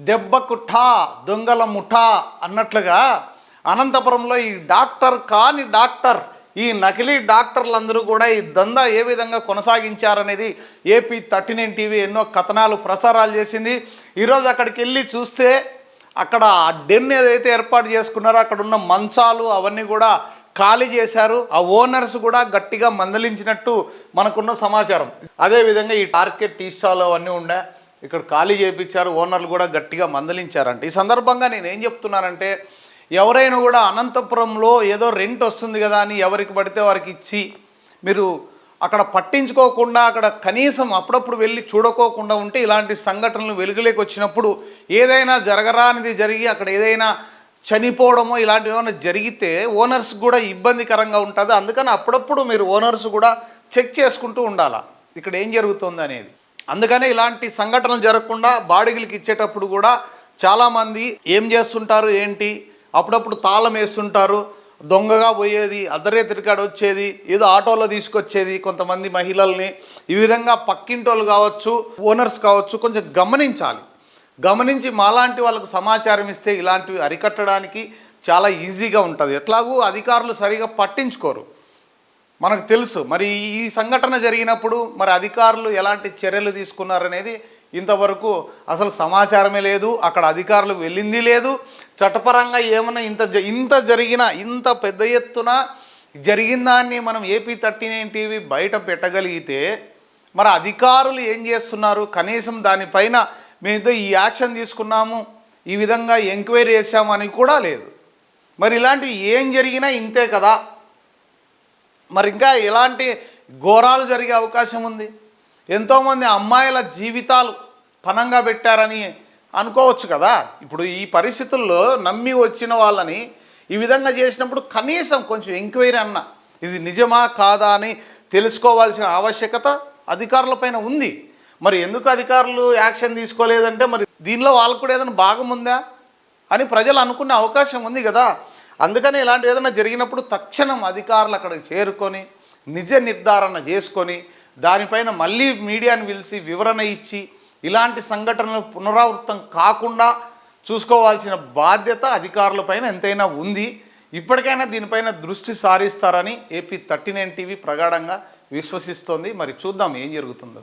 దెబ్బకు ఠా దొంగల ముఠా అన్నట్లుగా అనంతపురంలో ఈ డాక్టర్ కాని డాక్టర్, ఈ నకిలీ డాక్టర్లందరూ కూడా ఈ దందా ఏ విధంగా కొనసాగించారనేది ఏపీ 39 టీవీ ఎన్నో కథనాలు ప్రసారాలు చేసింది. ఈరోజు అక్కడికి వెళ్ళి చూస్తే అక్కడ ఆ డెన్ ఏదైతే ఏర్పాటు చేసుకున్నారో అక్కడ ఉన్న మంచాలు అవన్నీ కూడా ఖాళీ చేశారు. ఆ ఓనర్స్ కూడా గట్టిగా మందలించినట్టు మనకున్న సమాచారం. అదేవిధంగా ఈ టార్గెట్ టీ స్టాల్ అవన్నీ ఉండే ఇక్కడ ఖాళీ చేయించారు, ఓనర్లు కూడా గట్టిగా మందలించారంట. ఈ సందర్భంగా నేను ఏం చెప్తున్నానంటే, ఎవరైనా కూడా అనంతపురంలో ఏదో రెంట్ వస్తుంది కదా అని ఎవరికి పడితే వారికి ఇచ్చి మీరు అక్కడ పట్టించుకోకుండా అక్కడ కనీసం అప్పుడప్పుడు వెళ్ళి చూడకోకుండా ఉంటే ఇలాంటి సంఘటనలు వెలుగులోకి వచ్చినప్పుడు ఏదైనా జరగరానిది జరిగి అక్కడ ఏదైనా చనిపోవడమో ఇలాంటివి ఏమైనా జరిగితే ఓనర్స్ కూడా ఇబ్బందికరంగా ఉంటుంది. అందుకని అప్పుడప్పుడు మీరు ఓనర్స్ కూడా చెక్ చేసుకుంటూ ఉండాలా ఇక్కడ ఏం జరుగుతుంది అనేది. అందుకనే ఇలాంటి సంఘటనలు జరగకుండా బాడిగలకి ఇచ్చేటప్పుడు కూడా చాలామంది ఏం చేస్తుంటారు ఏంటి, అప్పుడప్పుడు తాళం వేస్తుంటారు, దొంగగా పోయేది, అర్ధరాత్రికాడ వచ్చేది, ఏదో ఆటోలో తీసుకొచ్చేది కొంతమంది మహిళల్ని. ఈ విధంగా పక్కింటోళ్ళు కావచ్చు, ఓనర్స్ కావచ్చు, కొంచెం గమనించి మాలాంటి వాళ్ళకు సమాచారం ఇస్తే ఇలాంటివి అరికట్టడానికి చాలా ఈజీగా ఉంటుంది. ఎట్లాగూ అధికారులు సరిగా పట్టించుకోరు, మనకు తెలుసు. మరి ఈ సంఘటన జరిగినప్పుడు మరి అధికారులు ఎలాంటి చర్యలు తీసుకున్నారనేది ఇంతవరకు అసలు సమాచారమే లేదు. అక్కడ అధికారులు వెళ్ళింది లేదు. చట్టపరంగా ఏమైనా ఇంత జరిగిన ఇంత పెద్ద ఎత్తున జరిగిన దాన్ని మనం ఏపీ 39 టీవీ బయట పెట్టగలిగితే మరి అధికారులు ఏం చేస్తున్నారు? కనీసం దానిపైన మేము ఈ యాక్షన్ తీసుకున్నాము, ఈ విధంగా ఎంక్వైరీ చేసాము అని కూడా లేదు. మరి ఇలాంటివి ఏం జరిగినా ఇంతే కదా, మరి ఇంకా ఎలాంటి ఘోరాలు జరిగే అవకాశం ఉంది? ఎంతోమంది అమ్మాయిల జీవితాలు పణంగా పెట్టారని అనుకోవచ్చు కదా. ఇప్పుడు ఈ పరిస్థితుల్లో నమ్మి వచ్చిన వాళ్ళని ఈ విధంగా చేసినప్పుడు కనీసం కొంచెం ఎంక్వైరీ అన్న ఇది నిజమా కాదా అని తెలుసుకోవాల్సిన ఆవశ్యకత అధికారులపైన ఉంది. మరి ఎందుకు అధికారులు యాక్షన్ తీసుకోలేదంటే మరి దీనిలో వాళ్ళకు కూడా ఏదైనా భాగం ఉందా అని ప్రజలు అనుకునే అవకాశం ఉంది కదా. అందుకని ఇలాంటి ఏదైనా జరిగినప్పుడు తక్షణం అధికారులు అక్కడికి చేరుకొని నిజ నిర్ధారణ చేసుకొని దానిపైన మళ్ళీ మీడియాను పిలిచి వివరణ ఇచ్చి ఇలాంటి సంఘటనలు పునరావృతం కాకుండా చూసుకోవాల్సిన బాధ్యత అధికారులపైన ఎంతైనా ఉంది. ఇప్పటికైనా దీనిపైన దృష్టి సారిస్తారని ఏపీ 39 టీవీ ప్రగాఢంగా విశ్వసిస్తోంది. మరి చూద్దాం ఏం జరుగుతుందో.